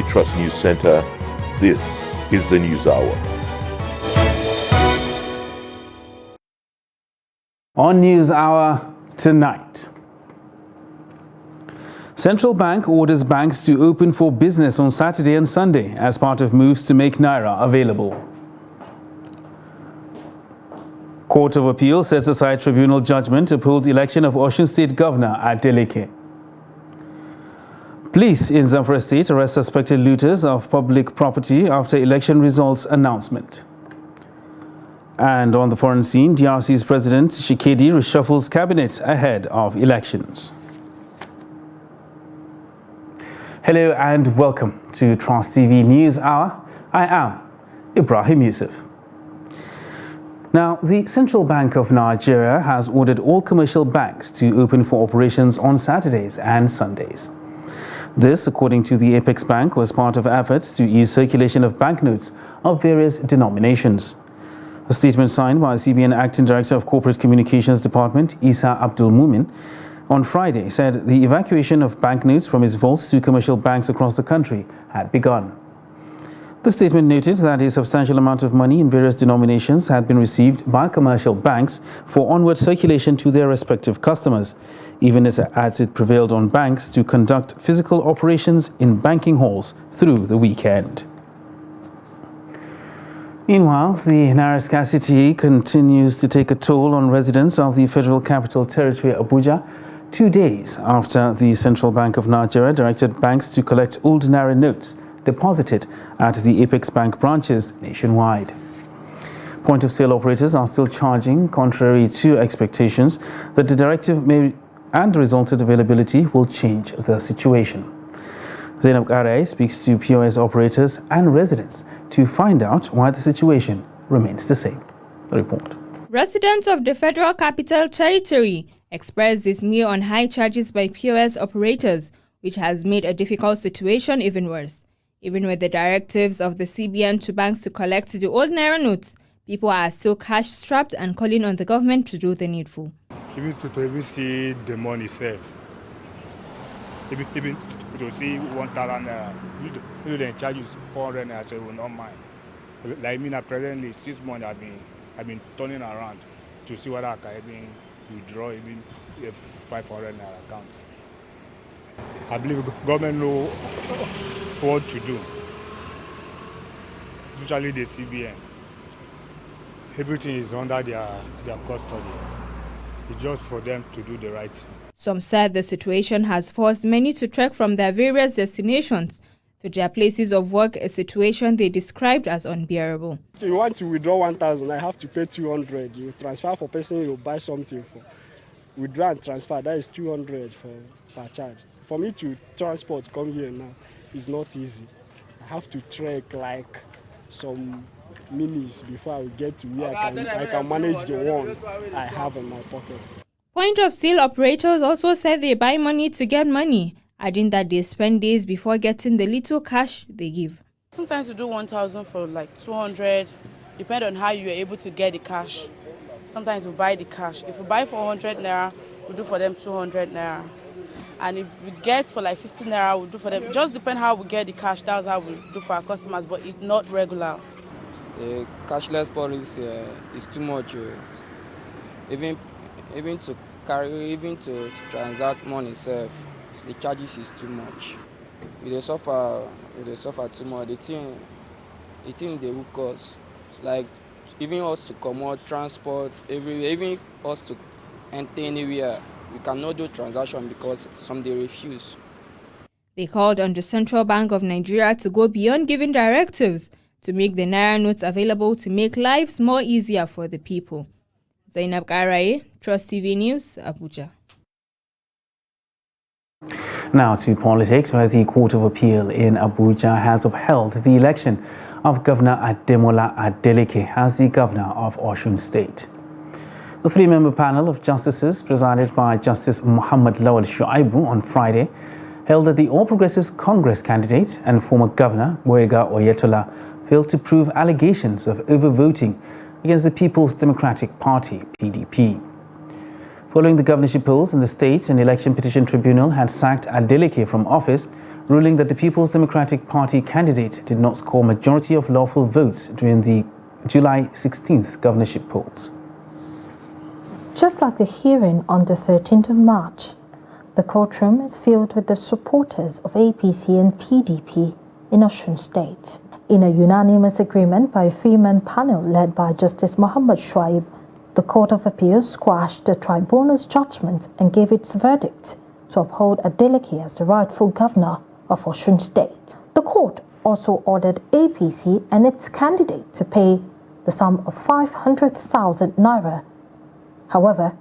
Daily Trust News Center. This is the News Hour. On News Hour tonight, Central Bank orders banks to open for business on Saturday and Sunday as part of moves to make Naira available. Court of Appeal sets aside tribunal judgment to uphold election of Osun State Governor Adeleke. Police in Zamfara State arrest suspected looters of public property after election results announcement. And on the foreign scene, DRC's President Tshisekedi reshuffles cabinet ahead of elections. Hello and welcome to Trust TV News Hour. I am Ibrahim Yusuf. Now, the Central Bank of Nigeria has ordered all commercial banks to open for operations on Saturdays and Sundays. This, according to the Apex Bank, was part of efforts to ease circulation of banknotes of various denominations. A statement signed by CBN Acting Director of Corporate Communications Department, Isa Abdul Mumin, on Friday said the evacuation of banknotes from its vaults to commercial banks across the country had begun. The statement noted that a substantial amount of money in various denominations had been received by commercial banks for onward circulation to their respective customers, even as it prevailed on banks to conduct physical operations in banking halls through the weekend. Meanwhile, the Naira scarcity continues to take a toll on residents of the Federal Capital Territory, Abuja, 2 days after the Central Bank of Nigeria directed banks to collect old Naira notes deposited at the Apex Bank branches nationwide. Point-of-sale operators are still charging, contrary to expectations, that the directive may and the resultant availability will change the situation. Zainab Arai speaks to POS operators and residents to find out why the situation remains the same. The report. Residents of the Federal Capital Territory expressed dismay on high charges by POS operators, which has made a difficult situation even worse. Even with the directives of the CBN to banks to collect the old Naira notes, people are still cash-strapped and calling on the government to do the needful. Even to see the money saved. Even to see 1,000 Naira, you then charge you 400 Naira, so you will not mind. Like me, presently 6 months I've been turning around to see whether I can even withdraw even 500 Naira accounts. I believe the government know what to do, especially the CBN. Everything is under their custody. It's just for them to do the right thing. Some said the situation has forced many to trek from their various destinations to their places of work, a situation they described as unbearable. If you want to withdraw 1,000, I have to pay 200. You transfer for person you buy something for. Withdraw and transfer, that is 200 per charge. For me to transport come here now, it's not easy. I have to trek like some minutes before I get to where I can manage the one I have in my pocket. Point-of-sale operators also said they buy money to get money, adding that they spend days before getting the little cash they give. Sometimes we do 1,000 for like 200, depending on how you are able to get the cash. Sometimes we buy the cash. If we buy for 100 Naira, we do for them 200 Naira. And if we get for like 50 Naira, we'll do for them. Just depend how we get the cash. That's how we do for our customers, but it's not regular. The cashless policy is too much. Even to transact money itself, the charges is too much. They suffer too much. The thing they will cost, like even us to come out, transport, even us to enter anywhere, we cannot do transaction because some they refuse. They called on the Central Bank of Nigeria to go beyond giving directives to make the Naira notes available to make lives more easier for the people. Zainab Arai, Trust TV News, Abuja. Now to politics, where the Court of Appeal in Abuja has upheld the election of Governor Ademola Adeleke as the governor of Osun State. The three-member panel of justices, presided by Justice Muhammad Lawal Shuaibu on Friday, held that the All Progressives Congress candidate and former governor, Boyega Oyetola, failed to prove allegations of overvoting against the People's Democratic Party, PDP. Following the governorship polls in the state, an election petition tribunal had sacked Adeleke from office ruling that the People's Democratic Party candidate did not score majority of lawful votes during the July 16th governorship polls. Just like the hearing on the 13th of March, the courtroom is filled with the supporters of APC and PDP in Osun State. In a unanimous agreement by a three-man panel led by Justice Muhammad Shuaib, the Court of Appeals squashed the tribunal's judgment and gave its verdict to uphold Adeleke as the rightful governor of Osun State. The court also ordered APC and its candidate to pay the sum of 500,000 naira. However,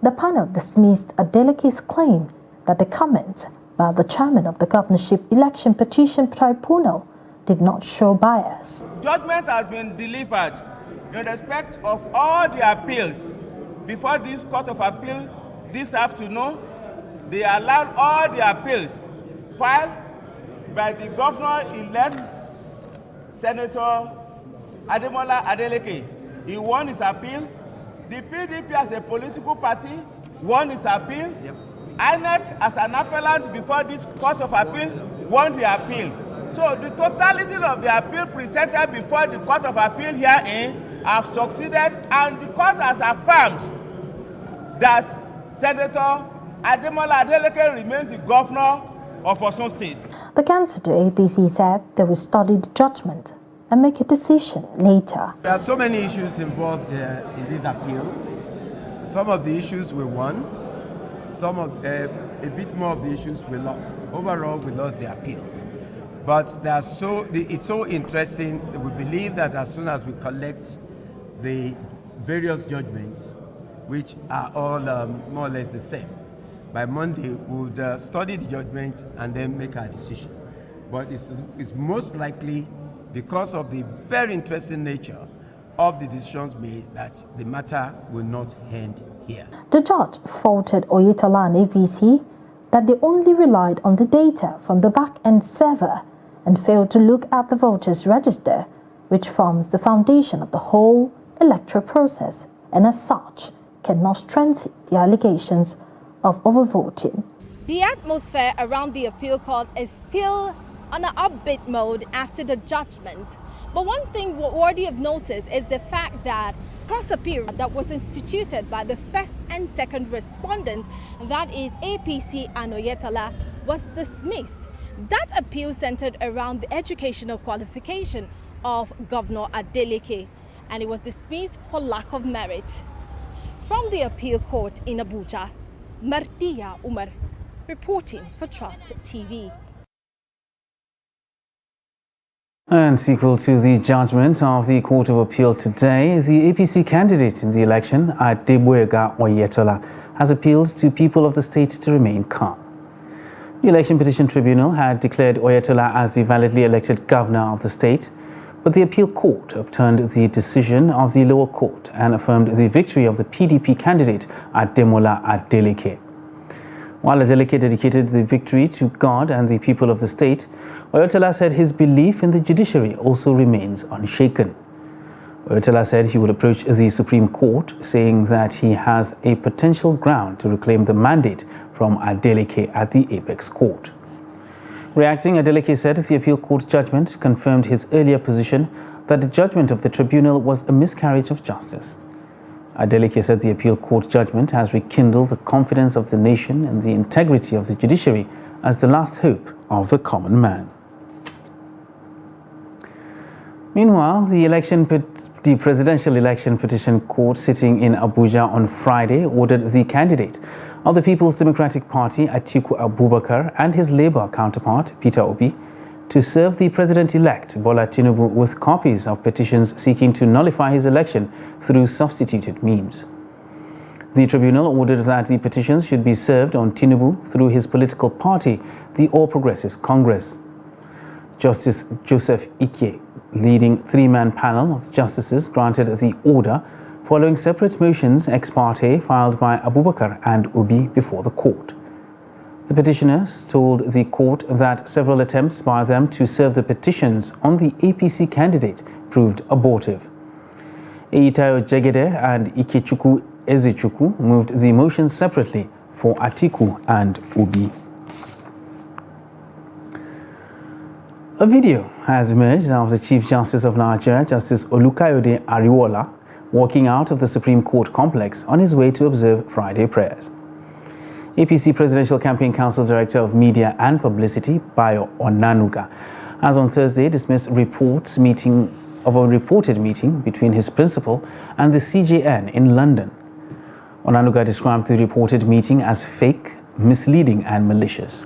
the panel dismissed Adeleke's claim that the comment by the chairman of the governorship election petition tribunal did not show bias. Judgment has been delivered in respect of all the appeals before this Court of Appeal this afternoon. They allowed all the appeals filed by the governor-elect, Senator Ademola Adeleke. He won his appeal. The PDP as a political party won his appeal. INEC as an appellant before this Court of Appeal won the appeal. So the totality of the appeal presented before the Court of Appeal herein have succeeded, and the court has affirmed that Senator Ademola Adeleke remains the governor of Osun State. The counsel to APC said they will study the judgment and make a decision later. There are so many issues involved in this appeal. Some of the issues we won, a bit more of the issues we lost. Overall, we lost the appeal. But it's so interesting that we believe that as soon as we collect the various judgments, which are all more or less the same, by Monday we would study the judgment and then make our decision. But it's most likely, because of the very interesting nature of the decisions made, that the matter will not end here. The judge faulted Oyetola and APC that they only relied on the data from the back-end server and failed to look at the voters' register, which forms the foundation of the whole electoral process, and as such cannot strengthen the allegations of overvoting. The atmosphere around the appeal court is still on an upbeat mode after the judgment. But one thing worthy of notice is the fact that cross-appeal that was instituted by the first and second respondent, that is APC and Oyetola, was dismissed. That appeal centered around the educational qualification of Governor Adeleke, and it was dismissed for lack of merit. From the appeal court in Abuja, Mardia Umar, reporting for Trust TV. And sequel to the judgment of the Court of Appeal today, the APC candidate in the election, Adegboyega Oyetola, has appealed to people of the state to remain calm. The Election Petition Tribunal had declared Oyetola as the validly elected governor of the state, but the appeal court overturned the decision of the lower court and affirmed the victory of the PDP candidate, Ademola Adeleke. While Adeleke dedicated the victory to God and the people of the state, Oyetola said his belief in the judiciary also remains unshaken. Oyetola said he would approach the Supreme Court, saying that he has a potential ground to reclaim the mandate from Adeleke at the Apex Court. Reacting, Adeleke said the appeal court judgment confirmed his earlier position that the judgment of the tribunal was a miscarriage of justice. Adeleke said the appeal court judgment has rekindled the confidence of the nation in the integrity of the judiciary as the last hope of the common man. Meanwhile, the Presidential Election Petition Court sitting in Abuja on Friday ordered the candidate of the People's Democratic Party, Atiku Abubakar, and his Labour counterpart, Peter Obi, to serve the President-elect Bola Tinubu with copies of petitions seeking to nullify his election through substituted means. The tribunal ordered that the petitions should be served on Tinubu through his political party, the All Progressives Congress. Justice Joseph Ike, leading three-man panel of justices, granted the order following separate motions ex parte filed by Abubakar and Obi before the court. The petitioners told the court that several attempts by them to serve the petitions on the APC candidate proved abortive. Eyitayo Jegede and Ikechukwu Ezechukwu moved the motions separately for Atiku and Obi. A video has emerged of the Chief Justice of Nigeria, Justice Olukayode Ariwola, walking out of the Supreme Court complex on his way to observe Friday prayers. APC Presidential Campaign Council Director of Media and Publicity, Bayo Onanuga, has on Thursday dismissed reports of a reported meeting between his principal and the CJN in London. Onanuga described the reported meeting as fake, misleading and malicious.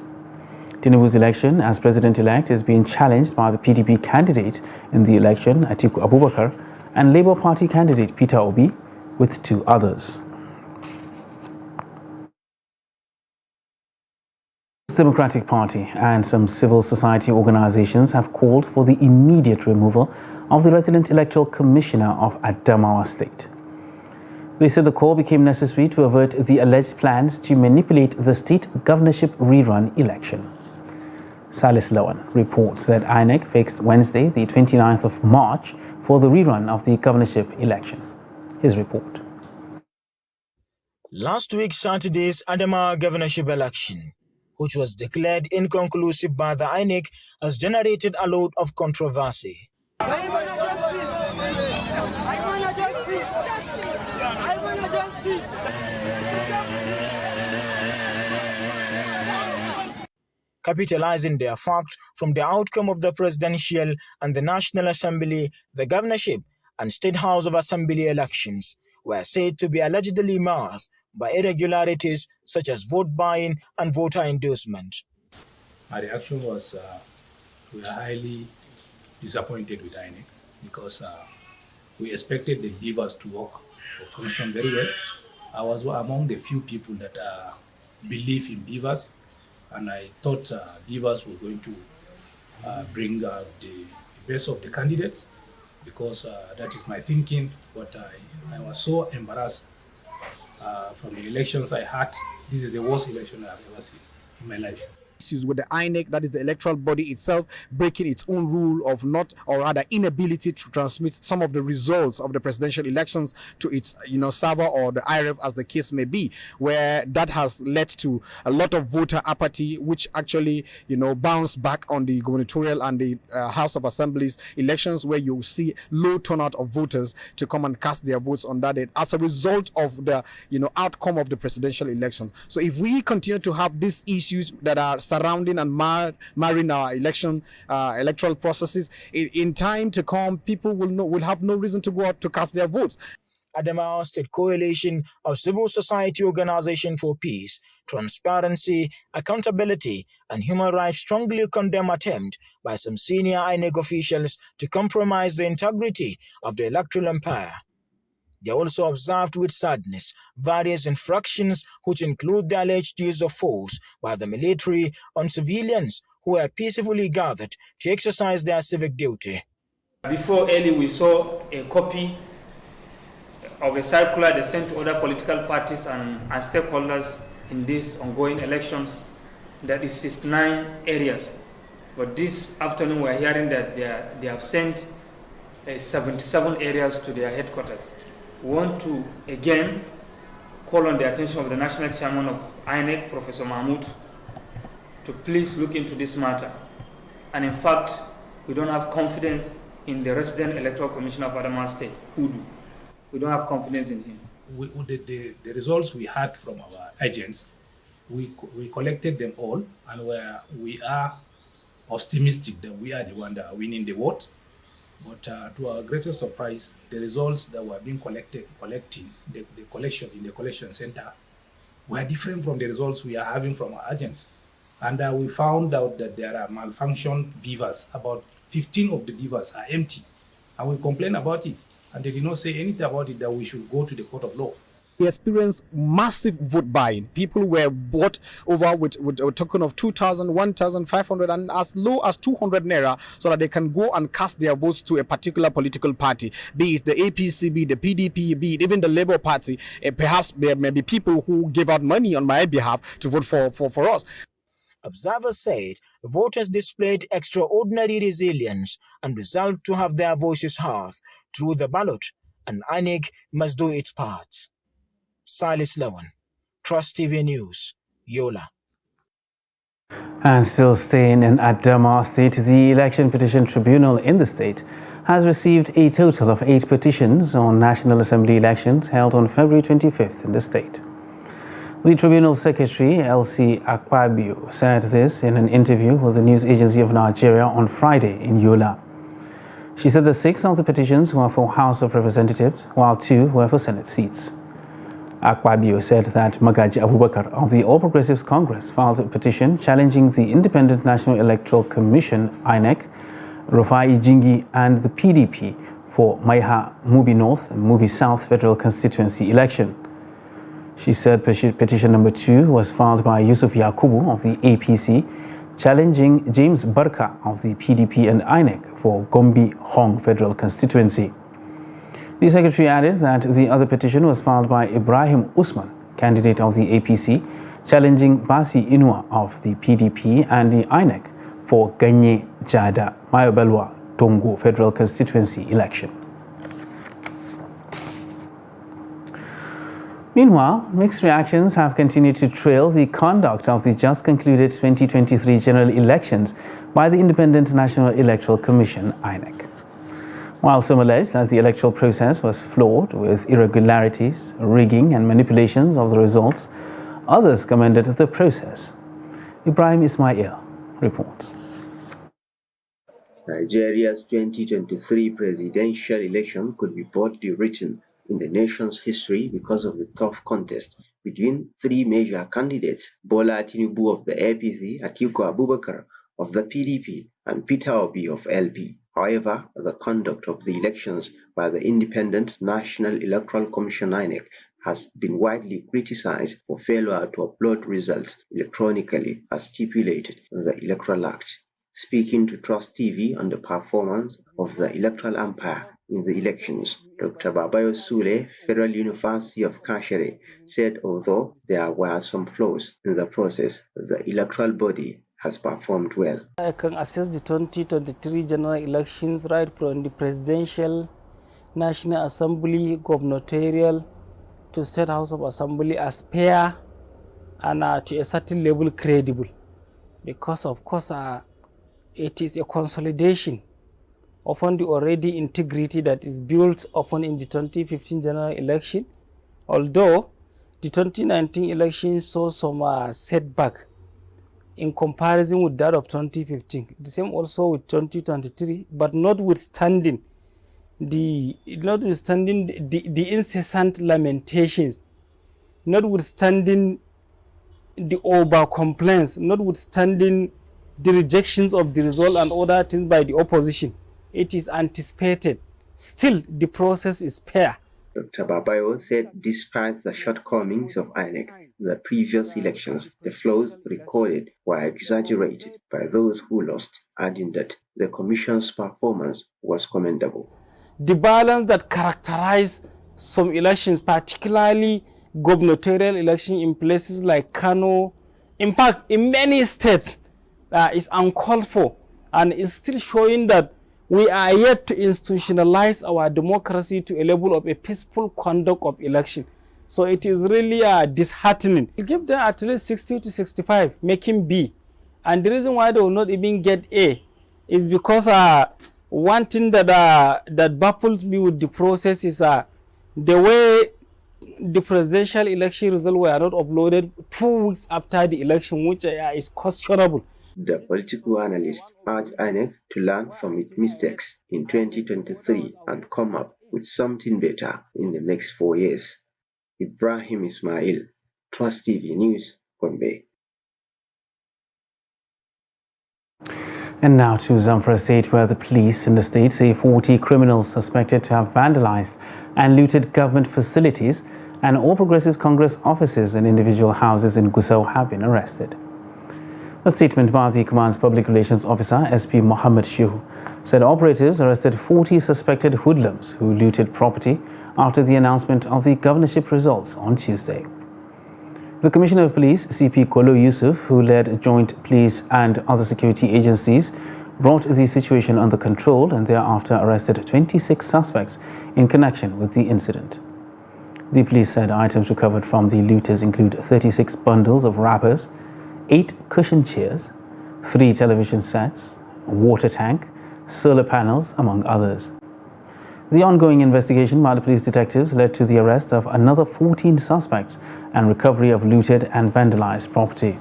Tinubu's election as president-elect is being challenged by the PDP candidate in the election, Atiku Abubakar, and Labour Party candidate Peter Obi, with two others. The Democratic Party and some civil society organizations have called for the immediate removal of the resident electoral commissioner of Adamawa State. They said the call became necessary to avert the alleged plans to manipulate the state governorship rerun election. Salis Lawan reports that INEC fixed Wednesday, the 29th of March, for the rerun of the governorship election. His report. Last week Saturday's Adamawa governorship election, which was declared inconclusive by the INEC, has generated a lot of controversy. Capitalizing their fact from the outcome of the presidential and the National Assembly, the governorship and State House of Assembly elections were said to be allegedly marred by irregularities such as vote buying and voter endorsement. My reaction was we are highly disappointed with INEC because we expected the beavers to work or function very well. I was among the few people that believe in beavers, and I thought beavers were going to bring the best of the candidates, because that is my thinking. But I was so embarrassed from the elections I had. This is the worst election I've ever seen in my life. Issues with the INEC, that is the electoral body itself, breaking its own rule of not, or rather inability to transmit some of the results of the presidential elections to its server or the IREF, as the case may be, where that has led to a lot of voter apathy, which actually bounced back on the gubernatorial and the House of Assemblies elections, where you see low turnout of voters to come and cast their votes on that day as a result of the outcome of the presidential elections. So if we continue to have these issues that are surrounding and marring our electoral processes, in time to come, people will have no reason to go out to cast their votes. Adamawa State Coalition of Civil Society Organization for Peace, Transparency, Accountability and Human Rights strongly condemn attempt by some senior INEC officials to compromise the integrity of the electoral empire. They also observed with sadness various infractions, which include the alleged use of force by the military on civilians who were peacefully gathered to exercise their civic duty. Before early, we saw a copy of a circular they sent to other political parties and stakeholders in these ongoing elections that is 69 areas. But this afternoon, we are hearing that they have sent 77 areas to their headquarters. We want to again call on the attention of the National Chairman of INEC, Professor Mahmoud, to please look into this matter. And in fact, we don't have confidence in the resident electoral commissioner of Adamawa State, Hudu. We don't have confidence in him. The results we had from our agents, we collected them all, and we are optimistic that we are the one that are winning the vote. But to our greatest surprise, the results that were being collecting the collection in the collection center were different from the results we are having from our agents. And we found out that there are malfunctioned beavers. About 15 of the beavers are empty. And we complained about it. And they did not say anything about it, that we should go to the court of law. We experienced massive vote buying. People were bought over with a token of 2,000, 1,500 and as low as 200 naira, so that they can go and cast their votes to a particular political party, be it the APC, be it the PDP, be it even the Labour Party. Perhaps there may be people who gave out money on my behalf to vote for us. Observers said voters displayed extraordinary resilience and resolved to have their voices heard through the ballot, and INEC must do its part. Salis Lawan, Trust TV News, Yola. And still staying in Adamawa State, the Election Petition Tribunal in the state has received a total of 8 petitions on National Assembly elections held on February 25th in the state. The Tribunal Secretary, Elsie Akpabio, said this in an interview with the News Agency of Nigeria on Friday in Yola. She said that 6 of the petitions were for House of Representatives, while 2 were for Senate seats. Akpabio said that Magaji Abubakar of the All Progressives Congress filed a petition challenging the Independent National Electoral Commission, INEC, Rufai Jingi and the PDP for Maiha Mubi North and Mubi South Federal Constituency election. She said petition number 2 was filed by Yusuf Yakubu of the APC, challenging James Barka of the PDP and INEC for Gombe Hong Federal Constituency. The Secretary added that the other petition was filed by Ibrahim Usman, candidate of the APC, challenging Basi Inua of the PDP and the INEC for Ganye Jada Mayobelwa Tongo Federal Constituency election. Meanwhile, mixed reactions have continued to trail the conduct of the just concluded 2023 general elections by the Independent National Electoral Commission, INEC. While some allege that the electoral process was flawed with irregularities, rigging and manipulations of the results, others commended the process. Ibrahim Ismail reports. Nigeria's 2023 presidential election could be broadly written in the nation's history because of the tough contest between 3 major candidates, Bola Tinubu of the APC, Atiku Abubakar of the PDP, and Peter Obi of LP. However, the conduct of the elections by the Independent National Electoral Commission (INEC) has been widely criticized for failure to upload results electronically as stipulated in the Electoral Act. Speaking to Trust TV on the performance of the electoral umpire in the elections, Dr. Babayo Sule, Federal University of Kashere, said although there were some flaws in the process, the electoral body has performed well. I can assess the 2023 general elections right from the presidential, National Assembly, gubernatorial to State House of Assembly as fair and to a certain level credible. Because of course it is a consolidation upon the already integrity that is built upon in the 2015 general election. Although the 2019 election saw some setback in comparison with that of 2015. The same also with 2023, but notwithstanding the incessant lamentations, notwithstanding the over complaints, notwithstanding the rejections of the result and other things by the opposition, it is anticipated. Still, the process is fair. Dr. Babayo said despite the shortcomings of INEC in the previous elections, the flaws recorded were exaggerated by those who lost, adding that the Commission's performance was commendable. The balance that characterized some elections, particularly gubernatorial election in places like Kano, in fact, in many states, is uncalled for and is still showing that we are yet to institutionalize our democracy to a level of a peaceful conduct of election. So it is really disheartening. We give them at least 60 to 65, making B. And the reason why they will not even get A is because one thing that baffles me with the process is the way the presidential election results were not uploaded 2 weeks after the election, which is questionable. The political analyst urged INEC to learn from its mistakes in 2023 and come up with something better in the next 4 years. Ibrahim Ismail, Trust TV News, Gombe. And now to Zamfara State, where the police in the state say 40 criminals suspected to have vandalized and looted government facilities and All Progressives Congress offices and individual houses in Gusau have been arrested. A statement by the command's public relations officer, SP Mohammed Shehu, said operatives arrested 40 suspected hoodlums who looted property after the announcement of the governorship results on Tuesday. The Commissioner of Police, CP Kolo Yusuf, who led joint police and other security agencies, brought the situation under control and thereafter arrested 26 suspects in connection with the incident. The police said items recovered from the looters include 36 bundles of wrappers, 8 cushion chairs, 3 television sets, a water tank, solar panels, among others. The ongoing investigation by the police detectives led to the arrest of another 14 suspects and recovery of looted and vandalized property.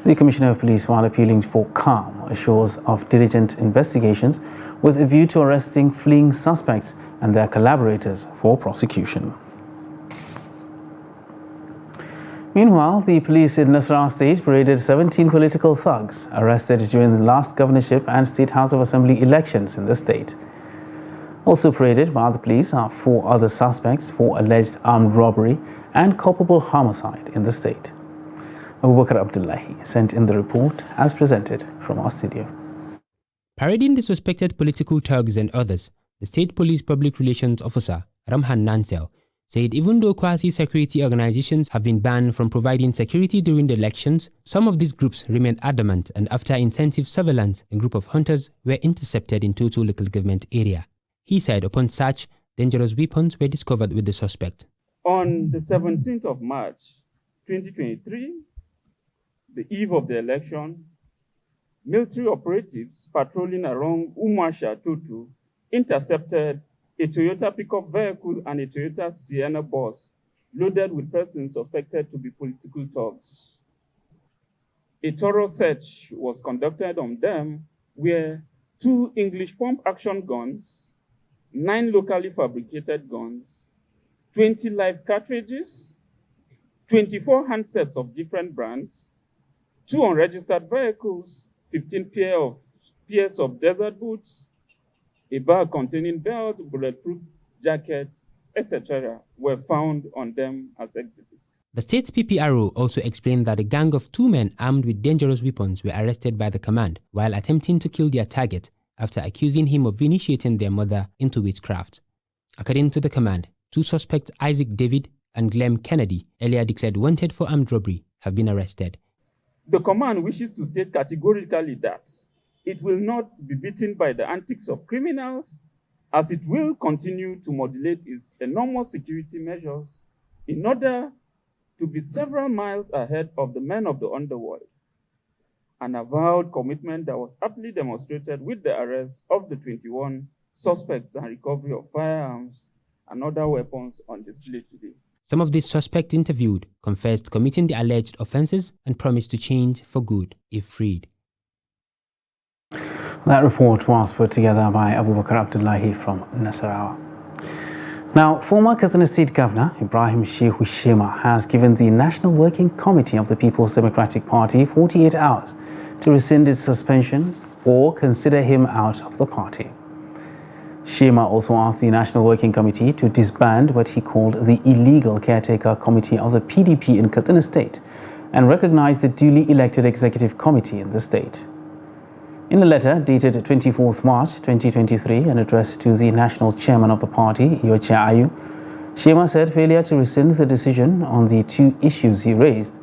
The Commissioner of Police, while appealing for calm, assures of diligent investigations with a view to arresting fleeing suspects and their collaborators for prosecution. Meanwhile, the police in Nasarawa State paraded 17 political thugs arrested during the last governorship and State House of Assembly elections in the state. Also paraded by the police are 4 other suspects for alleged armed robbery and culpable homicide in the state. Abubakar Abdullahi sent in the report as presented from our studio. Parading the suspected political thugs and others, the State Police Public Relations Officer, Ramhan Nansel, said even though quasi-security organizations have been banned from providing security during the elections, some of these groups remained adamant, and after intensive surveillance, a group of hunters were intercepted in Toto local government area. He said upon search, dangerous weapons were discovered with the suspect. On the 17th of March 2023, the eve of the election, military operatives patrolling around Umasha Toto intercepted a Toyota pickup vehicle and a Toyota Sienna bus loaded with persons suspected to be political thugs. A thorough search was conducted on them where 2 English pump-action guns, 9 locally fabricated guns, 20 live cartridges, 24 handsets of different brands, 2 unregistered vehicles, 15 pairs of desert boots, a bag containing belt, bulletproof jacket, etc. were found on them as exhibits. The state's PPRO also explained that a gang of 2 men armed with dangerous weapons were arrested by the command while attempting to kill their target after accusing him of initiating their mother into witchcraft. According to the command, 2 suspects, Isaac David and Glenn Kennedy, earlier declared wanted for armed robbery, have been arrested. The command wishes to state categorically that it will not be beaten by the antics of criminals, as it will continue to modulate its enormous security measures in order to be several miles ahead of the men of the underworld. An avowed commitment that was aptly demonstrated with the arrest of the 21 suspects and recovery of firearms and other weapons on display today. Some of these suspects interviewed confessed committing the alleged offenses and promised to change for good if freed. That report was put together by Abubakar Abdullahi from Nasarawa. Now, former Katsina State Governor Ibrahim Shehu Shema has given the National Working Committee of the People's Democratic Party 48 hours to rescind its suspension or consider him out of the party. Shema also asked the National Working Committee to disband what he called the illegal caretaker committee of the PDP in Katsina State and recognize the duly elected executive committee in the state. In a letter dated 24th March 2023 and addressed to the national chairman of the party, Yoche Ayu, Shema said failure to rescind the decision on the 2 issues he raised.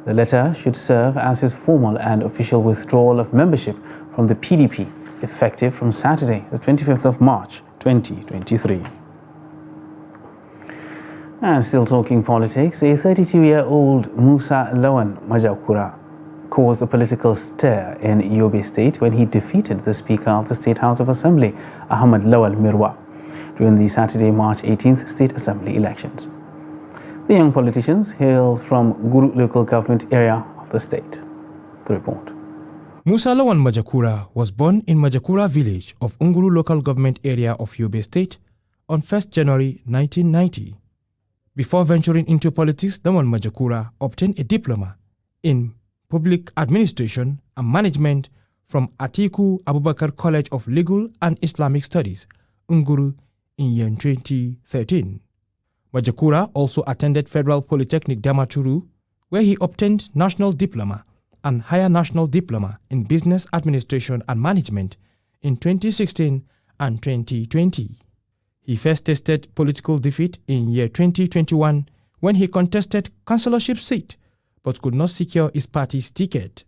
The letter should serve as his formal and official withdrawal of membership from the PDP, effective from Saturday, the 25th of March 2023. And still talking politics, a 32-year-old Musa Lawan Majakura caused a political stir in Yobe State when he defeated the Speaker of the State House of Assembly, Ahmad Lawal Mirwa, during the Saturday, March 18th State Assembly elections. The young politicians hail from Guru local government area of the state. The report. Musa Lawan Majakura was born in Majakura village of Unguru local government area of Yobe State on 1st January 1990. Before venturing into politics, Lawan Majakura obtained a diploma in Public Administration and Management from Atiku Abubakar College of Legal and Islamic Studies, Unguru, in year 2013. Majakura also attended Federal Polytechnic Damaturu, where he obtained National Diploma and Higher National Diploma in Business Administration and Management in 2016 and 2020. He first tasted political defeat in year 2021 when he contested councillorship seat but could not secure his party's ticket.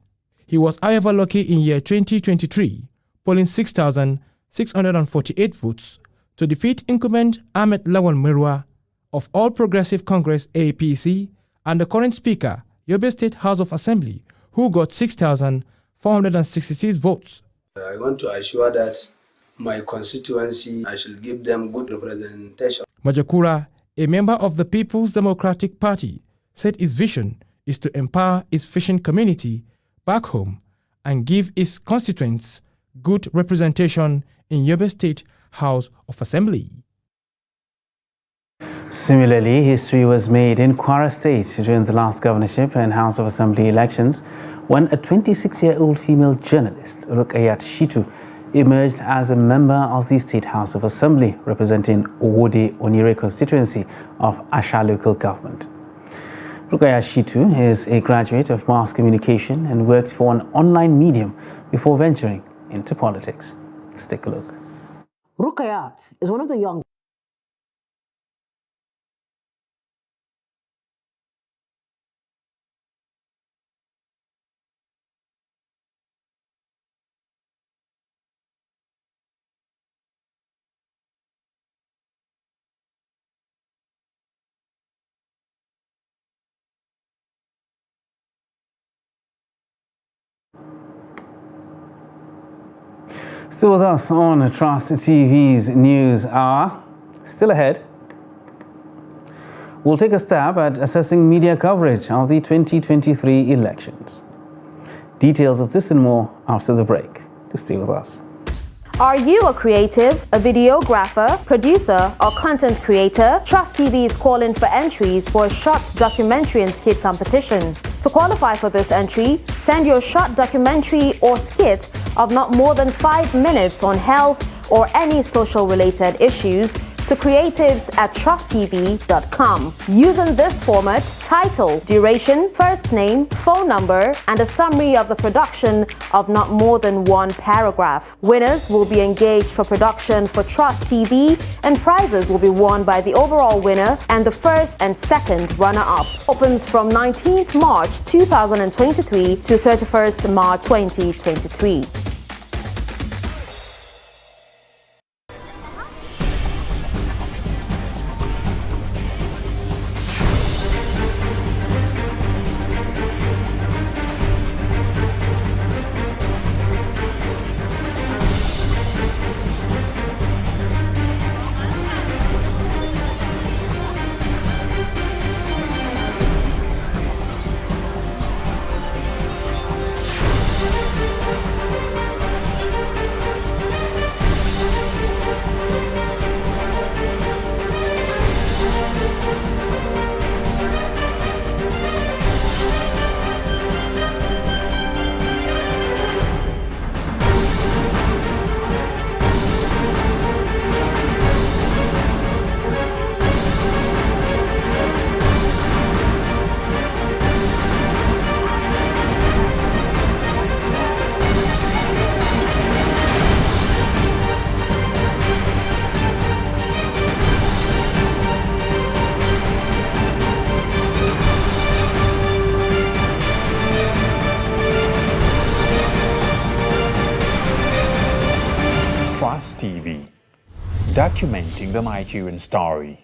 He was however lucky in year 2023, polling 6,648 votes to defeat incumbent Ahmed Lawan Mirwa of All Progressive Congress APC and the current Speaker, Yobe State House of Assembly, who got 6,466 votes. I want to assure that my constituency, I shall give them good representation. Majakura, a member of the People's Democratic Party, said his vision is to empower his fishing community back home and give his constituents good representation in Yobe State House of Assembly. Similarly, history was made in Kwara State during the last governorship and House of Assembly elections when a 26-year-old female journalist, Rukayat Shitu, emerged as a member of the State House of Assembly representing Owode Onire constituency of Asha local government. Rukayat Shitu is a graduate of mass communication and worked for an online medium before venturing into politics. Let's take a look. Rukayat is one of the young Still with us on Trust TV's News Hour. Still ahead, we'll take a stab at assessing media coverage of the 2023 elections. Details of this and more after the break. To stay with us. Are you a creative, a videographer, producer, or content creator? Trust TV is calling for entries for a short documentary and skit competition. To qualify for this entry, send your short documentary or skit of not more than 5 minutes on health or any social-related issues to creatives@trusttv.com. Using this format, title, duration, first name, phone number, and a summary of the production of not more than 1 paragraph. Winners will be engaged for production for Trust TV, and prizes will be won by the overall winner and the first and second runner-up. Opens from 19th March 2023 to 31st March 2023. Trust TV, documenting the Nigerian story.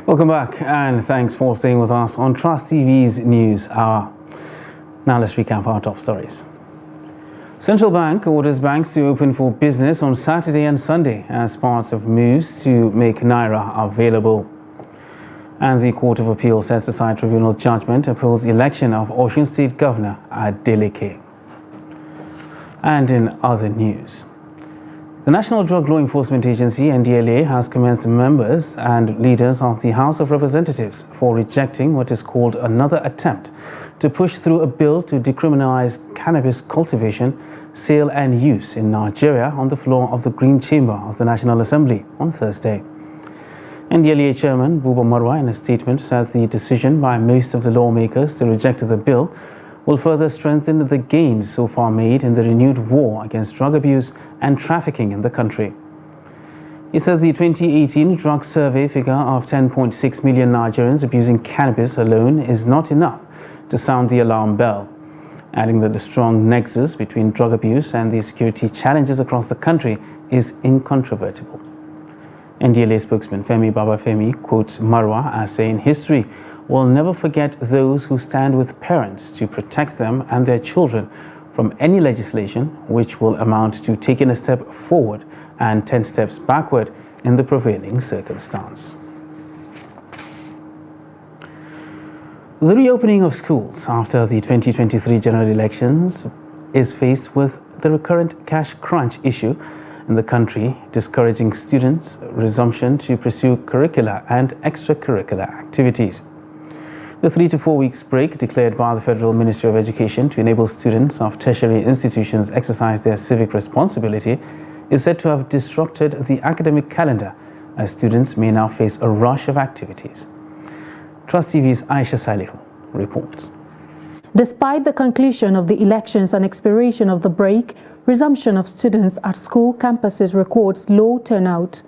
Welcome back and thanks for staying with us on Trust TV's News Hour. Now let's recap our top stories. Central Bank orders banks to open for business on Saturday and Sunday as part of moves to make Naira available. And the Court of Appeal sets aside tribunal judgment upholds election of Osun State Governor Adeleke. And in other news, the National Drug Law Enforcement Agency, NDLA, has commenced members and leaders of the House of Representatives for rejecting what is called another attempt to push through a bill to decriminalize cannabis cultivation, sale and use in Nigeria on the floor of the Green Chamber of the National Assembly on Thursday. NDLA Chairman Buba Marwa, in a statement, said the decision by most of the lawmakers to reject the bill will further strengthen the gains so far made in the renewed war against drug abuse and trafficking in the country. He said the 2018 drug survey figure of 10.6 million Nigerians abusing cannabis alone is not enough to sound the alarm bell, adding that the strong nexus between drug abuse and the security challenges across the country is incontrovertible. NDLA spokesman Femi Babafemi quotes Marwa as saying history will never forget those who stand with parents to protect them and their children from any legislation which will amount to taking a step forward and 10 steps backward in the prevailing circumstance. The reopening of schools after the 2023 general elections is faced with the recurrent cash crunch issue in the country, discouraging students' resumption to pursue curricular and extracurricular activities. The 3 to 4 weeks break declared by the Federal Ministry of Education to enable students of tertiary institutions exercise their civic responsibility is said to have disrupted the academic calendar, as students may now face a rush of activities. Trust TV's Aisha Salihu reports. Despite the conclusion of the elections and expiration of the break, resumption of students at school campuses records low turnout.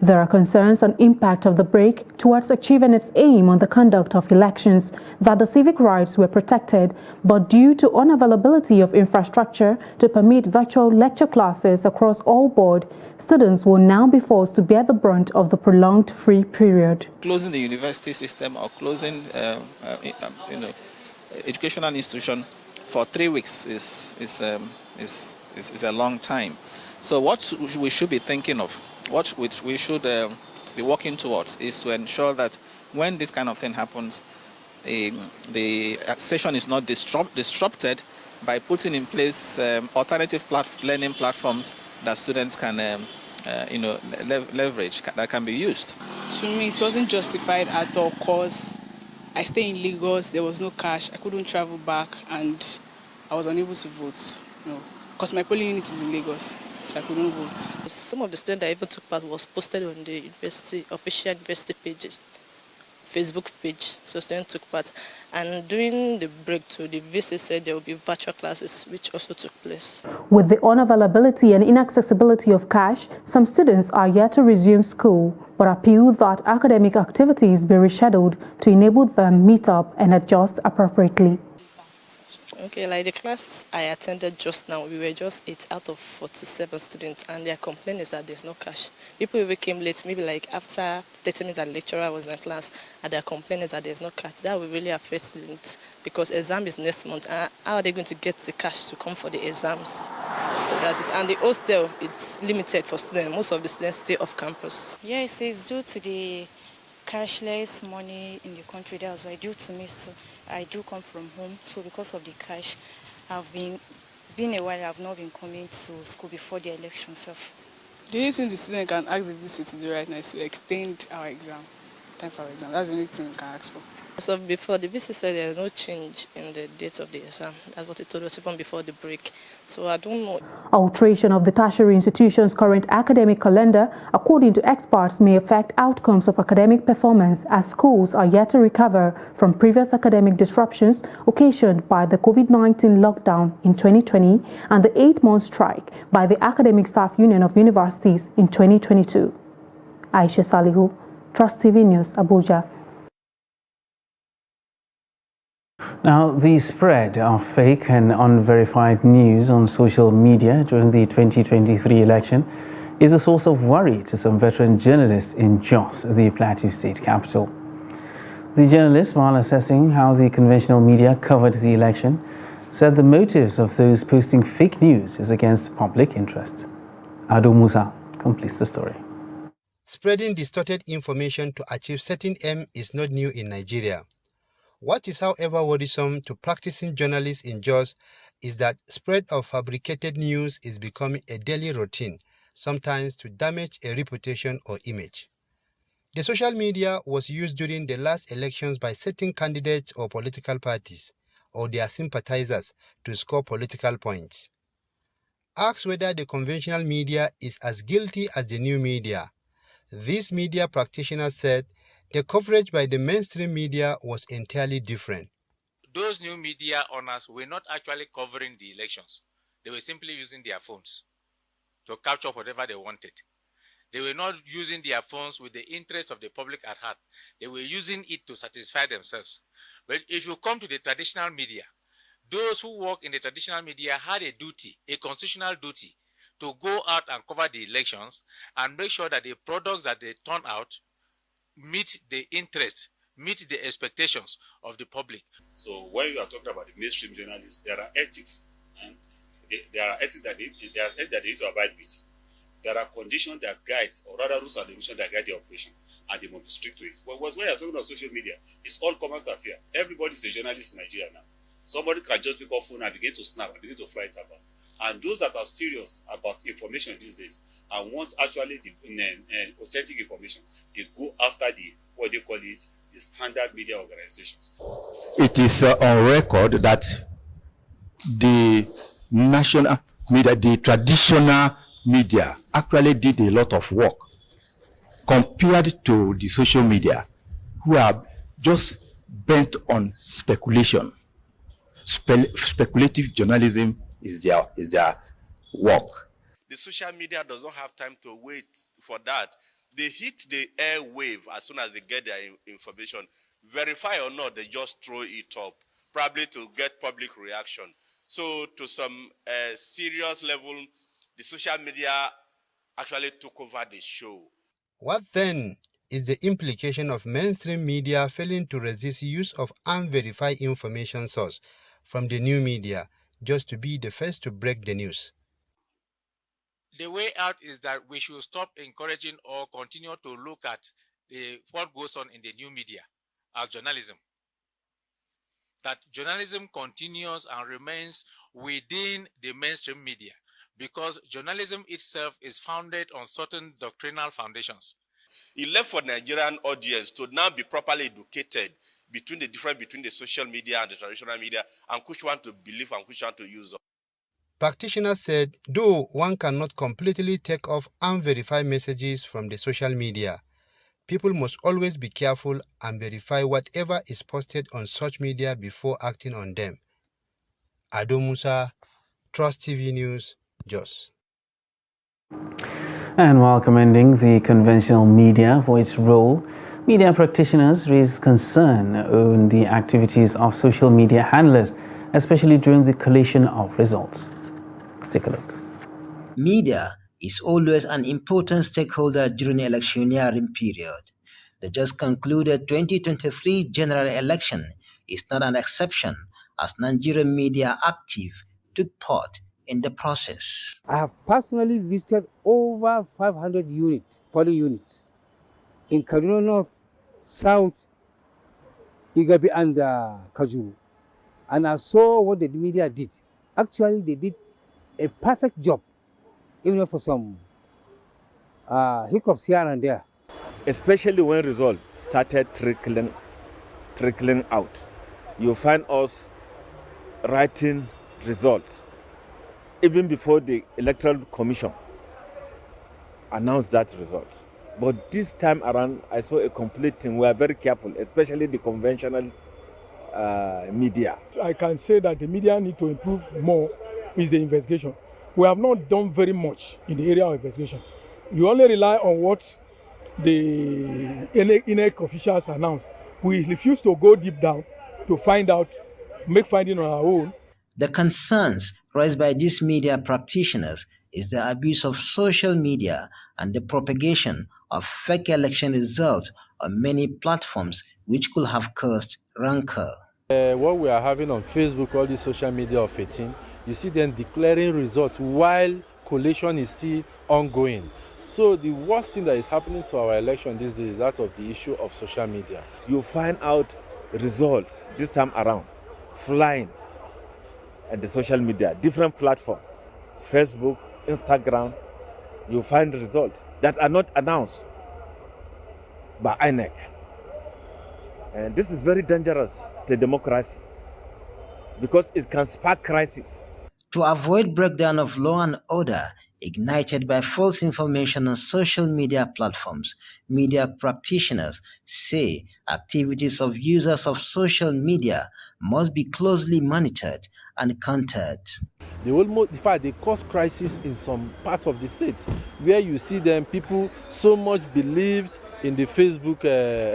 There are concerns on impact of the break towards achieving its aim on the conduct of elections, that the civic rights were protected, but due to unavailability of infrastructure to permit virtual lecture classes across all board, students will now be forced to bear the brunt of the prolonged free period. Closing the university system or closing educational institution for 3 weeks is a long time. So what we should be thinking of, what we should be working towards, is to ensure that when this kind of thing happens, the session is not disrupted by putting in place alternative learning platforms that students can leverage, that can be used. To me, it wasn't justified at all, because I stay in Lagos, there was no cash, I couldn't travel back, and I was unable to vote. Because my polling unit is in Lagos, so I couldn't vote. Some of the students that even took part was posted on the official university page, Facebook page, so students took part. And during the break too, the VC said there will be virtual classes, which also took place. With the unavailability and inaccessibility of cash, some students are yet to resume school, but appeal that academic activities be rescheduled to enable them meet up and adjust appropriately. Okay, like the class I attended just now, we were just 8 out of 47 students, and their complaint is that there's no cash. People even came late, maybe like after 30 minutes that the lecturer was in class, and their complaint is that there's no cash. That will really affect students, because exam is next month. How are they going to get the cash to come for the exams? So that's it. And the hostel, it's limited for students. Most of the students stay off campus. Yes, it's due to the cashless money in the country. That's why due to me, so I do come from home, so because of the cash, I've been a while. I've not been coming to school before the election itself. The only thing the student can ask the VC to do right now is to extend our time for our exam. That's the only thing we can ask for. So before, the VC said there's no change in the date of the exam. That's what he told us even before the break. So I don't know. Alteration of the tertiary institution's current academic calendar, according to experts, may affect outcomes of academic performance, as schools are yet to recover from previous academic disruptions occasioned by the COVID-19 lockdown in 2020 and the 8-month strike by the Academic Staff Union of Universities in 2022. Aisha Salihu, Trust TV News, Abuja. Now, the spread of fake and unverified news on social media during the 2023 election is a source of worry to some veteran journalists in Jos, the Plateau State capital. The journalists, while assessing how the conventional media covered the election, said the motives of those posting fake news is against public interest. Ado Musa completes the story. Spreading distorted information to achieve certain aim is not new in Nigeria. What is, however, worrisome to practicing journalists in Jos is that spread of fabricated news is becoming a daily routine, sometimes to damage a reputation or image. The social media was used during the last elections by certain candidates or political parties or their sympathizers to score political points. Asked whether the conventional media is as guilty as the new media, these media practitioners said the coverage by the mainstream media was entirely different. Those new media owners were not actually covering the elections. They were simply using their phones to capture whatever they wanted. They were not using their phones with the interest of the public at heart. They were using it to satisfy themselves. But if you come to the traditional media, those who work in the traditional media had a duty, a constitutional duty, to go out and cover the elections and make sure that the products that they turn out meet the interest, meet the expectations of the public. So when you are talking about the mainstream journalists, there are ethics, and there are ethics that they need to abide with. There are conditions that guide, or rather rules and regulations that guide the operation, and they must be strict to it. But when you are talking about social media, it's all commerce affair. Everybody is a journalist in Nigeria now. Somebody can just pick up phone and begin to snap and begin to fly it about. And those that are serious about information these days and want actually the authentic information, they go after the, what they call it, the standard media organizations. It is on record that the national media, the traditional media, actually did a lot of work compared to the social media, who are just bent on speculation. Speculative journalism is their work. The social media does not have time to wait for that. They hit the airwave as soon as they get their information. Verify or not, they just throw it up, probably to get public reaction. So to some serious level, the social media actually took over the show. What then is the implication of mainstream media failing to resist use of unverified information source from the new media just to be the first to break the news? The way out is that we should stop encouraging or continue to look at what goes on in the new media as journalism. That journalism continues and remains within the mainstream media, because journalism itself is founded on certain doctrinal foundations. It left for Nigerian audience to now be properly educated between the difference between the social media and the traditional media, and which one to believe and which one to use. Practitioners said, though one cannot completely take off unverified messages from the social media, people must always be careful and verify whatever is posted on such media before acting on them. Ado Musa, Trust TV News, Jos. And while commending the conventional media for its role, media practitioners raise concern on the activities of social media handlers, especially during the collation of results. Let's take a look. Media is always an important stakeholder during the electioneering period. The just concluded 2023 general election is not an exception, as Nigerian media active took part in the process. I have personally visited over 500 polling units in Kaduna North, South, Igabi and Kajuru. And I saw what the media did. Actually, they did a perfect job, even for some hiccups here and there. Especially when results started trickling out. You find us writing results even before the Electoral Commission announced that result. But this time around, I saw a complete thing. We are very careful, especially the conventional media. I can say that the media need to improve more with the investigation. We have not done very much in the area of investigation. You only rely on what the INEC officials announce. We refuse to go deep down to find out, make finding on our own. The concerns raised by these media practitioners is the abuse of social media and the propagation of fake election results on many platforms, which could have caused rancor. What we are having on Facebook, all the social media of 18, you see them declaring results while collation is still ongoing. So the worst thing that is happening to our election these days is that of the issue of social media. You find out results this time around flying at the social media, different platforms, Facebook, Instagram. You find results that are not announced by INEC. And this is very dangerous to democracy because it can spark crisis. To avoid breakdown of law and order ignited by false information on social media platforms, media practitioners say activities of users of social media must be closely monitored and countered. They cause crisis in some part of the states where you see them, people so much believed in the Facebook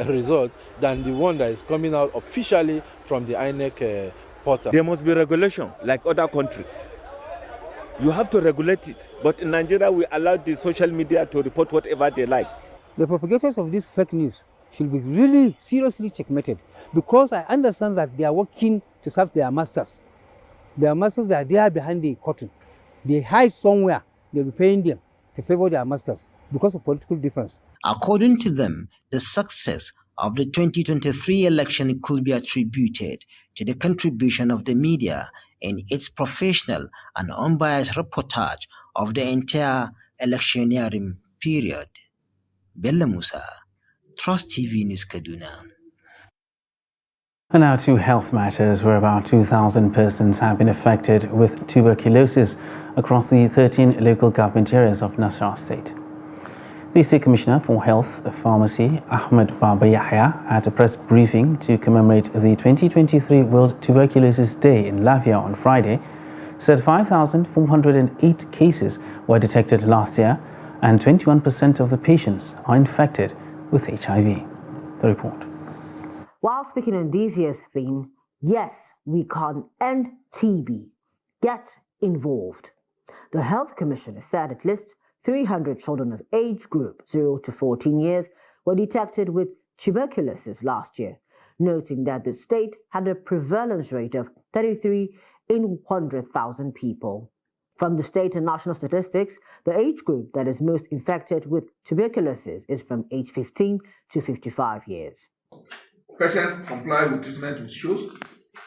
results than the one that is coming out officially from the INEC portal. There must be regulation like other countries. You have to regulate it. But in Nigeria, we allow the social media to report whatever they like. The propagators of this fake news should be really seriously checkmated, because I understand that they are working to serve their masters. Their masters are there behind the curtain. They hide somewhere. They'll be paying them to favor their masters because of political difference. According to them, the success of the 2023 election could be attributed to the contribution of the media in its professional and unbiased reportage of the entire electioneering period. Bello Musa, Trust TV News, Kaduna. And now to health matters, where about 2,000 persons have been affected with tuberculosis across the 13 local government areas of Nasarawa State. The State Commissioner for Health Pharmacy, Ahmed Baba Yahya, at a press briefing to commemorate the 2023 World Tuberculosis Day in Lavia on Friday, said 5,408 cases were detected last year and 21% of the patients are infected with HIV. The report. While speaking on this year's theme, yes, we can end TB. Get involved. The Health Commissioner said at least 300 children of age group 0 to 14 years were detected with tuberculosis last year, noting that the state had a prevalence rate of 33 in 100,000 people. From the state and national statistics, the age group that is most infected with tuberculosis is from age 15 to 55 years. Patients comply with treatment which shows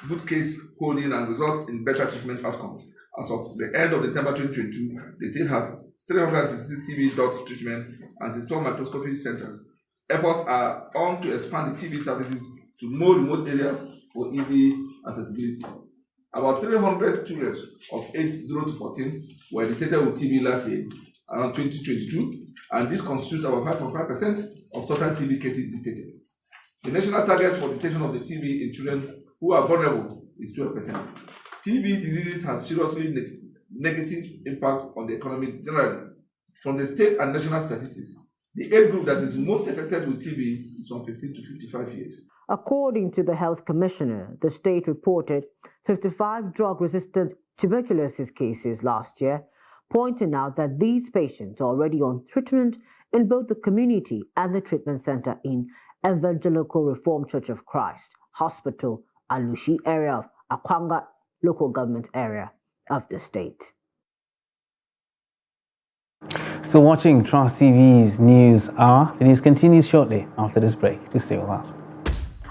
good case holding and result in better treatment outcomes. As of the end of December 2022, the state has 366 TB dot treatment and 64 microscopy centers. Efforts are on to expand the TB services to more remote areas for easy accessibility. About 300 children of age 0 to 14 were detected with TB last year, around 2022, and this constitutes about 5.5% of total TB cases detected. The national target for detection of the TB in children who are vulnerable is 12%. TB diseases has seriously negative impact on the economy generally. From the state and national statistics, the age group that is most affected with TB is from 15 to 55 years. According to the Health Commissioner, the state reported 55 drug-resistant tuberculosis cases last year, pointing out that these patients are already on treatment in both the community and the treatment center in Evangelical Reformed Church of Christ Hospital, Alushi area of Akwanga local government area of the state. Still watching Trust TV's News Hour. The news continues shortly after this break. Do stay with us.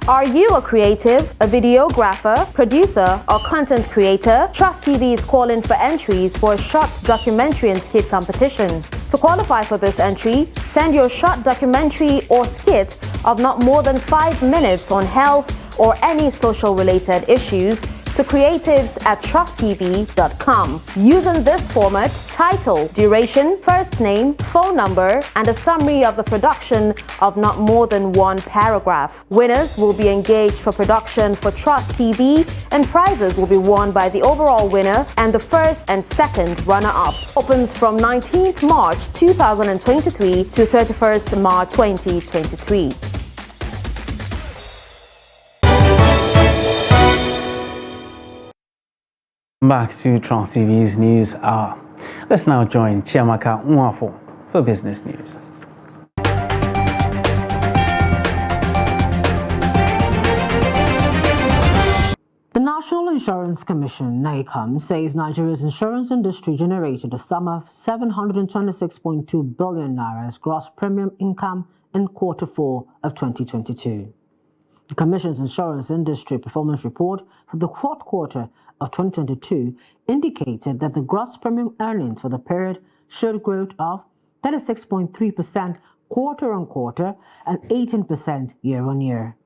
Are you a creative, a videographer, producer, or content creator? Trust TV is calling for entries for a short documentary and skit competition. To qualify for this entry, send your short documentary or skit of not more than 5 minutes on health or any social-related issues to creatives@trusttv.com. Using this format, title, duration, first name, phone number, and a summary of the production of not more than 1 paragraph. Winners will be engaged for production for Trust TV, and prizes will be won by the overall winner and the first and second runner-up. Opens from 19th March 2023 to 31st March 2023. Back to Trans TV's News Hour. Let's now join Chiamaka Nwafo for business news. The National Insurance Commission, NICOM, says Nigeria's insurance industry generated a sum of 726.2 billion naira as gross premium income in Q4 of 2022. The Commission's Insurance Industry Performance Report for the fourth quarter of 2022 indicated that the gross premium earnings for the period showed growth of 36.3% quarter-on-quarter and 18% year-on-year.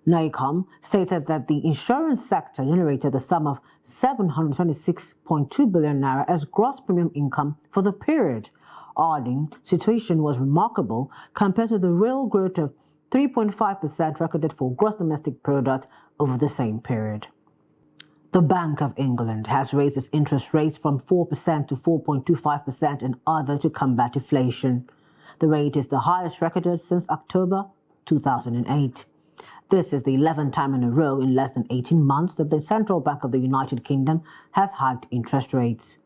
NICOM stated that the insurance sector generated the sum of 726.2 billion naira as gross premium income for the period. Adding, situation was remarkable compared to the real growth of 3.5% recorded for gross domestic product over the same period. The Bank of England has raised its interest rates from 4% to 4.25% in order to combat inflation. The rate is the highest recorded since October 2008. This is the 11th time in a row in less than 18 months that the Central Bank of the United Kingdom has hiked interest rates.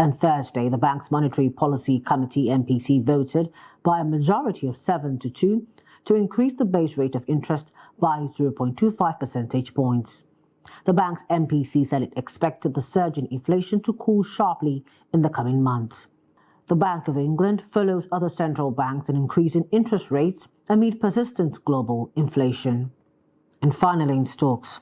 On Thursday, the bank's Monetary Policy Committee MPC voted by a majority of 7-2 to increase the base rate of interest by 0.25 percentage points. The bank's MPC said it expected the surge in inflation to cool sharply in the coming months. The Bank of England follows other central banks in increasing interest rates amid persistent global inflation. And finally, in stocks.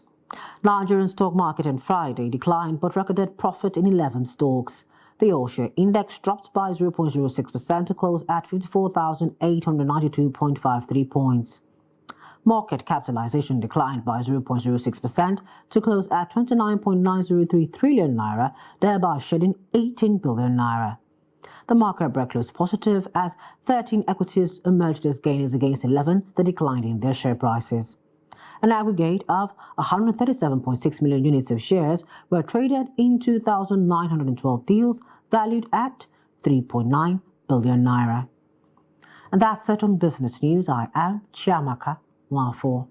Nigerian stock market on Friday declined but recorded profit in 11 stocks. The All-Share Index dropped by 0.06% to close at 54,892.53 points. Market capitalization declined by 0.06% to close at 29.903 trillion naira, thereby shedding 18 billion naira. The market break closed positive as 13 equities emerged as gainers against 11 that declined in their share prices. An aggregate of 137.6 million units of shares were traded in 2,912 deals valued at 3.9 billion naira. And that's it on business news. I am Chiamaka Nwafo.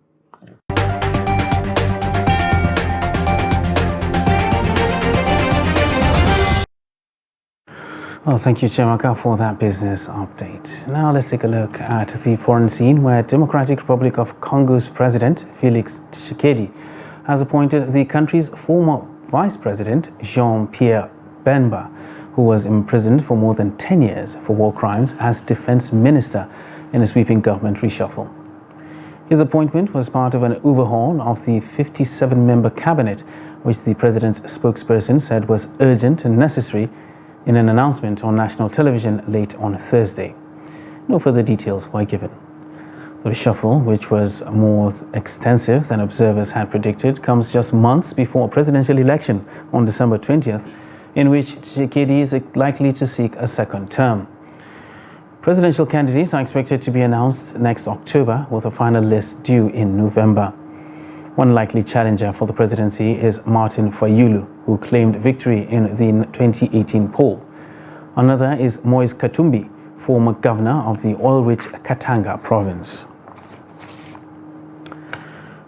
Well, thank you, Chiamaka, for that business update. Now let's take a look at the foreign scene, where Democratic Republic of Congo's President Felix Tshisekedi has appointed the country's former Vice President Jean-Pierre Bemba, who was imprisoned for more than 10 years for war crimes, as Defense Minister in a sweeping government reshuffle. His appointment was part of an overhaul of the 57-member cabinet, which the president's spokesperson said was urgent and necessary in an announcement on national television late on Thursday. No further details were given. The reshuffle, which was more extensive than observers had predicted, comes just months before a presidential election on December 20th, in which Tshisekedi is likely to seek a second term. Presidential candidates are expected to be announced next October, with a final list due in November. One likely challenger for the presidency is Martin Fayulu, who claimed victory in the 2018 poll. Another is Moise Katumbi, former governor of the oil-rich Katanga province.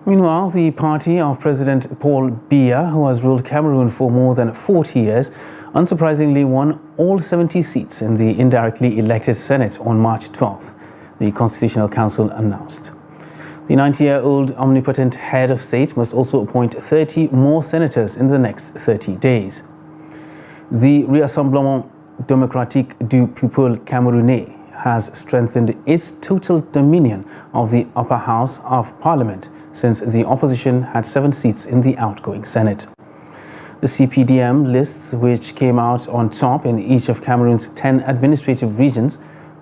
Meanwhile, the party of President Paul Biya, who has ruled Cameroon for more than 40 years, unsurprisingly won all 70 seats in the indirectly elected Senate on March 12th, the Constitutional Council announced. The 90-year-old omnipotent head of state must also appoint 30 more senators in the next 30 days. The Rassemblement Démocratique du Peuple Camerounais has strengthened its total dominion of the upper house of parliament since the opposition had 7 seats in the outgoing Senate. The CPDM lists, which came out on top in each of Cameroon's 10 administrative regions,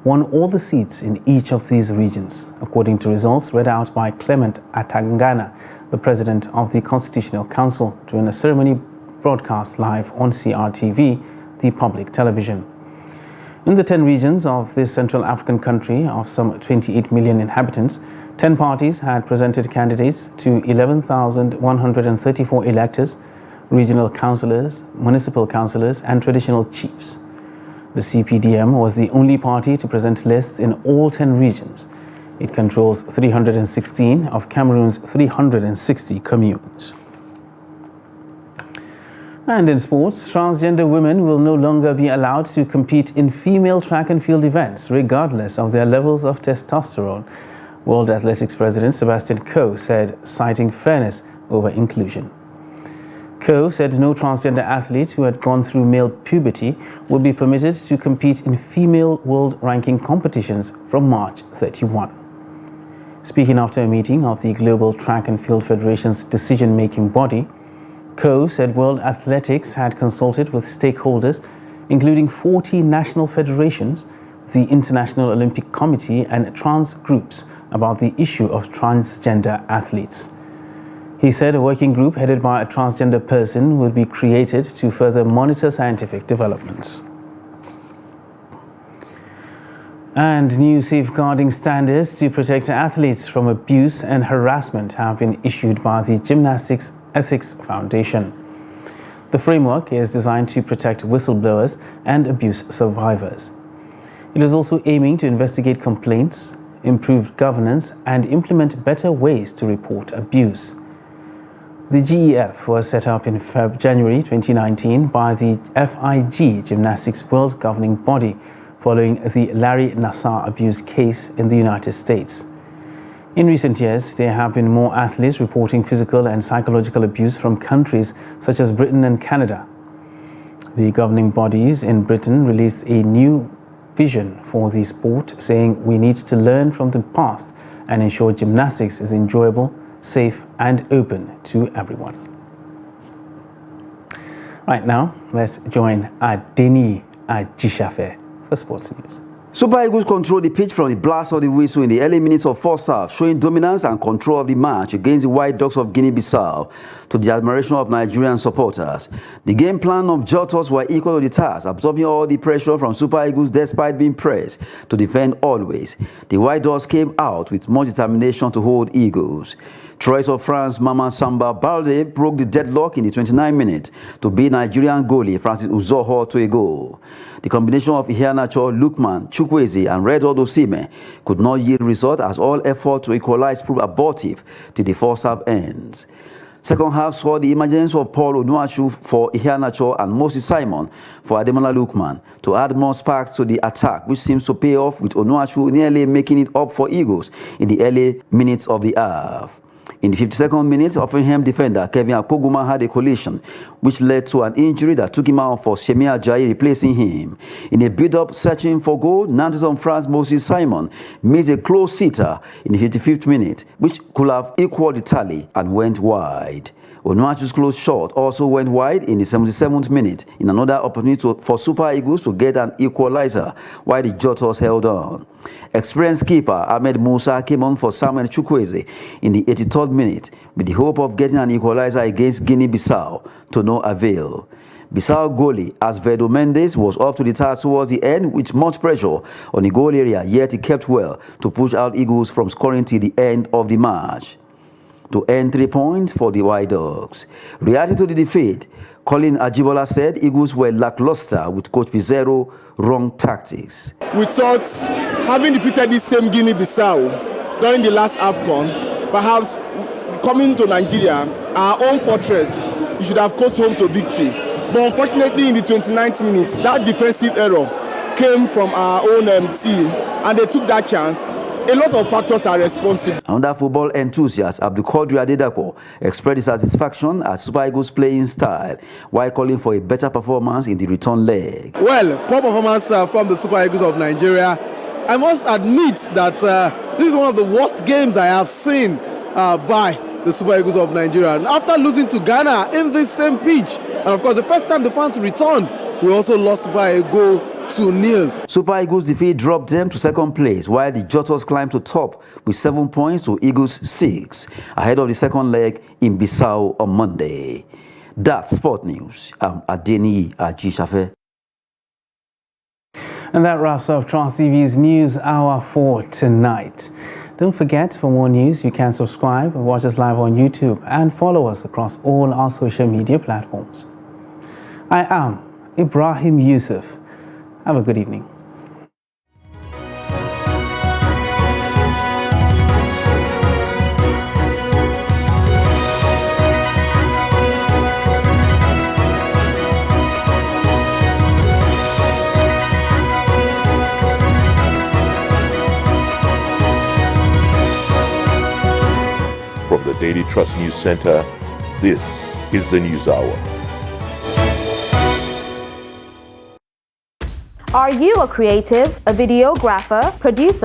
won all the seats in each of these regions, according to results read out by Clement Atangana, the president of the Constitutional Council, during a ceremony broadcast live on CRTV, the public television. In the 10 regions of this Central African country of some 28 million inhabitants, 10 parties had presented candidates to 11,134 electors, regional councillors, municipal councillors, and traditional chiefs. The CPDM was the only party to present lists in all 10 regions. It controls 316 of Cameroon's 360 communes. And in sports, transgender women will no longer be allowed to compete in female track and field events, regardless of their levels of testosterone, World Athletics President Sebastian Coe said, citing fairness over inclusion. Coe said no transgender athlete who had gone through male puberty would be permitted to compete in female world ranking competitions from March 31. Speaking after a meeting of the Global Track and Field Federation's decision-making body, Coe said World Athletics had consulted with stakeholders, including 40 national federations, the International Olympic Committee, and trans groups about the issue of transgender athletes. He said a working group headed by a transgender person would be created to further monitor scientific developments. And new safeguarding standards to protect athletes from abuse and harassment have been issued by the Gymnastics Ethics Foundation. The framework is designed to protect whistleblowers and abuse survivors. It is also aiming to investigate complaints, improve governance, and implement better ways to report abuse. The GEF was set up in January 2019 by the FIG Gymnastics World Governing Body following the Larry Nassar abuse case in the United States. In recent years, there have been more athletes reporting physical and psychological abuse from countries such as Britain and Canada. The governing bodies in Britain released a new vision for the sport, saying we need to learn from the past and ensure gymnastics is enjoyable, safe and open to everyone. Right now, let's join Adeni Ajishafe for sports news. Super Eagles controlled the pitch from the blast of the whistle in the early minutes of first half, showing dominance and control of the match against the White Dogs of Guinea-Bissau, to the admiration of Nigerian supporters. The game plan of Jotos were equal to the task, absorbing all the pressure from Super Eagles despite being pressed to defend always. The White Dogs came out with much determination to hold Eagles. Choice of France Mama Samba Balde broke the deadlock in the 29th minute to beat Nigerian goalie Francis Uzoho to a goal. The combination of Iheanacho, Lukman, Chukwueze and Red Odosime could not yield result as all effort to equalize proved abortive till the first half ends. Second half saw the emergence of Paul Onuachu for Iheanacho and Moses Simon for Ademola Lukman to add more sparks to the attack, which seems to pay off with Onuachu nearly making it up for Eagles in the early minutes of the half. In the 52nd minute, Offenham defender Kevin Akpoguma had a collision, which led to an injury that took him out for Semi Ajayi replacing him. In a build-up searching for goal, Nantes on France Moses Simon missed a close sitter in the 55th minute, which could have equaled the tally and went wide. Onuachu's close shot also went wide in the 77th minute in another opportunity for Super Eagles to get an equalizer while the Jotos held on. Experienced keeper Ahmed Musa came on for Samuel Chukwueze in the 83rd minute with the hope of getting an equalizer against Guinea-Bissau, to no avail. Bissau goalie Asvedo Mendes was up to the task towards the end with much pressure on the goal area, yet he kept well to push out Eagles from scoring till the end of the match to earn 3 points for the White Dogs. Reacting to the defeat, Colin Ajibola said Eagles were lackluster with Coach Pizarro wrong tactics. We thought, having defeated this same Guinea-Bissau during the last AFCON, perhaps coming to Nigeria, our own fortress, we should have coast home to victory. But unfortunately, in the 29th minute, that defensive error came from our own team, and they took that chance. A lot of factors are responsible. Another football enthusiast, Abdulkadir Adedapo, expressed his satisfaction at Super Eagles' playing style while calling for a better performance in the return leg. Well, poor performance from the Super Eagles of Nigeria. I must admit that this is one of the worst games I have seen by the Super Eagles of Nigeria. And after losing to Ghana in this same pitch, and of course the first time the fans returned, we also lost by a goal to nil. Super Eagles' defeat dropped them to second place, while the Jotos climbed to top with 7 points to Eagles' 6, ahead of the second leg in Bissau on Monday. That's Sport News. I'm Adeni Ajishafe. And that wraps up Trans TV's News Hour for tonight. Don't forget, for more news, you can subscribe, watch us live on YouTube, and follow us across all our social media platforms. I am Ibrahim Yusuf. Have a good evening. From the Daily Trust News Center, this is the News Hour. Are you a creative, a videographer, producer,